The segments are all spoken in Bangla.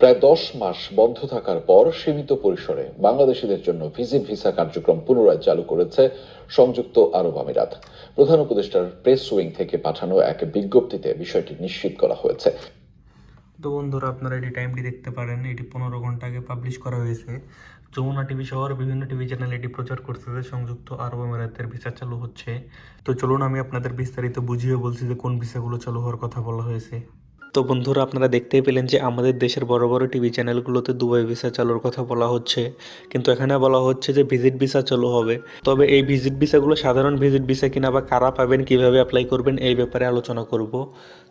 প্রায় 10 মাস বন্ধ থাকার পর সীমিত পরিসরে বাংলাদেশিদের জন্য ভিজিট ভিসা কার্যক্রম পুনরায় চালু করেছে সংযুক্ত আরব আমিরাত। প্রধান উপদেষ্টার প্রেস উইং থেকে পাঠানো এক বিজ্ঞপ্তিতে বিষয়টি নিশ্চিত করা হয়েছে। তো বন্ধুরা, আপনারা এটি টাইমটি দেখতে পারেন। এটি 15 ঘন্টা আগে পাবলিশ করা হয়েছে। যমুনা টিভি সহ বিভিন্ন টিভি চ্যানেল এটি প্রচার করছে যে সংযুক্ত আরব আমিরাতের ভিসা চালু হচ্ছে। তো চলুন আমি আপনাদের বিস্তারিত বুঝিয়ে বলছি যে কোন ভিসাগুলো চালু হওয়ার কথা বলা হয়েছে। তো বন্ধুরা, আপনারা দেখতেই পেলেন যে আমাদের দেশের বড় বড় টিভি চ্যানেলগুলোতে দুবাই ভিসা চালুর কথা বলা হচ্ছে, কিন্তু এখানে বলা হচ্ছে যে ভিজিট ভিসা চালু হবে। তবে এই ভিজিট ভিসাগুলো সাধারণ ভিজিট ভিসা কিনা বা কারা পাবেন, কিভাবে অ্যাপ্লাই করবেন, এই ব্যাপারে আলোচনা করব।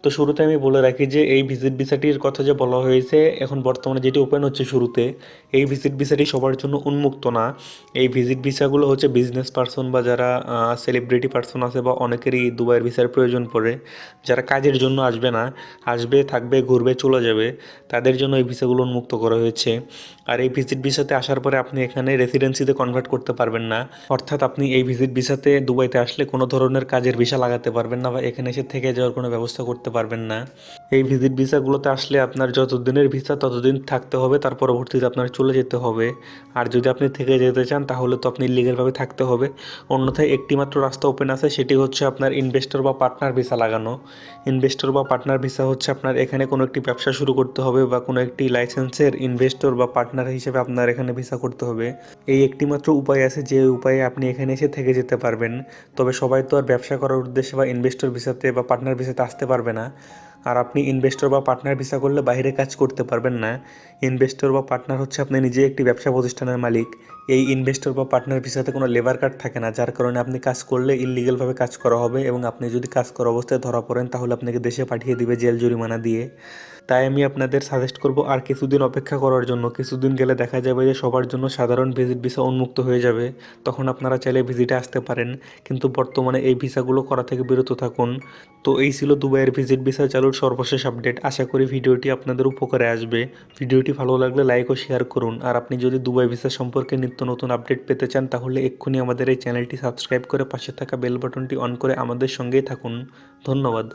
তো শুরুতে আমি বলে রাখি যে এই ভিজিট ভিসাটির কথা যে বলা হয়েছে, এখন বর্তমানে যেটি ওপেন হচ্ছে শুরুতে, এই ভিজিট ভিসাটি সবার জন্য উন্মুক্ত না। এই ভিজিট ভিসাগুলো হচ্ছে বিজনেস পার্সন বা যারা সেলিব্রিটি পার্সন আছে বা অনেকেরই দুবাইয়ের ভিসার প্রয়োজন পড়ে, যারা কাজের জন্য আসবে না, আসবে, থাকবে, ঘুরবে, চলে যাবে, তাদের জন্য এই ভিসাগুলো উন্মুক্ত করা হয়েছে। আর এই ভিজিট ভিসাতে আসার পরে আপনি এখানে রেসিডেন্সিতে কনভার্ট করতে পারবেন না, অর্থাৎ আপনি এই ভিজিট ভিসাতে দুবাইতে আসলে কোনো ধরনের কাজের ভিসা লাগাতে পারবেন না বা এখানে এসে থেকে যাওয়ার কোনো ব্যবস্থা করতে পারবেন না। এই ভিজিট ভিসাগুলোতে আসলে আপনার যতদিনের ভিসা ততদিন থাকতে হবে, তার পরবর্তীতে আপনার চলে যেতে হবে। আর যদি আপনি থেকে যেতে চান তাহলে তো আপনি লিগ্যালভাবে থাকতে হবে। অন্যথায় একটি মাত্র রাস্তা ওপেন আছে, সেটি হচ্ছে আপনার ইনভেস্টর বা পার্টনার ভিসা লাগানো। ইনভেস্টর বা পার্টনার ভিসা হচ্ছে আপনার এখানে কোনো একটি ব্যবসা শুরু করতে হবে বা কোনো একটি লাইসেন্সের ইনভেস্টর বা পার্টনার হিসেবে আপনার এখানে ভিসা করতে হবে। এই একটি মাত্র উপায় আছে যে উপায়ে আপনি এখানে এসে থেকে যেতে পারবেন। তবে সবাই তো আর ব্যবসা করার উদ্দেশ্যে বা ইনভেস্টর ভিসাতে বা পার্টনার ভিসাতে আসতে পারবে না। আর আপনি ইনভেস্টর বা পার্টনার ভিসা করলে বাইরে কাজ করতে পারবেন না। ইনভেস্টর বা পার্টনার হচ্ছে আপনি নিজে একটি ব্যবসা প্রতিষ্ঠানের মালিক। এই ইনভেস্টর বা পার্টনার ভিসাতে কোনো লেবার কার্ড থাকে না, যার কারণে আপনি কাজ করলে ইললিগালভাবে কাজ করা হবে এবং আপনি যদি কাজ করা অবস্থায় ধরা পড়েন তাহলে আপনাকে দেশে পাঠিয়ে দিবে জেল জরিমানা দিয়ে। তাই আমি আপনাদের সাজেস্ট করব আর কিছুদিন অপেক্ষা করার জন্য। কিছুদিন গেলে দেখা যাবে যে সবার জন্য সাধারণ ভিজিট ভিসা উন্মুক্ত হয়ে যাবে, তখন আপনারা চাইলে ভিজিটে আসতে পারেন। কিন্তু বর্তমানে এই ভিসাগুলো করা থেকে বিরত থাকুন। তো এই ছিল দুবাইয়ের ভিজিট ভিসা চালুর সর্বশেষ আপডেট। আশা করি ভিডিওটি আপনাদের উপকারে আসবে। ভিডিওটি ভালো লাগলে লাইক ও শেয়ার করুন। আর আপনি যদি দুবাই ভিসা সম্পর্কে নিত্য নতুন আপডেট পেতে চান তাহলে এক্ষুনি আমাদের এই চ্যানেলটি সাবস্ক্রাইব করে পাশে থাকা বেল বাটনটি অন করে আমাদের সঙ্গেই থাকুন। ধন্যবাদ।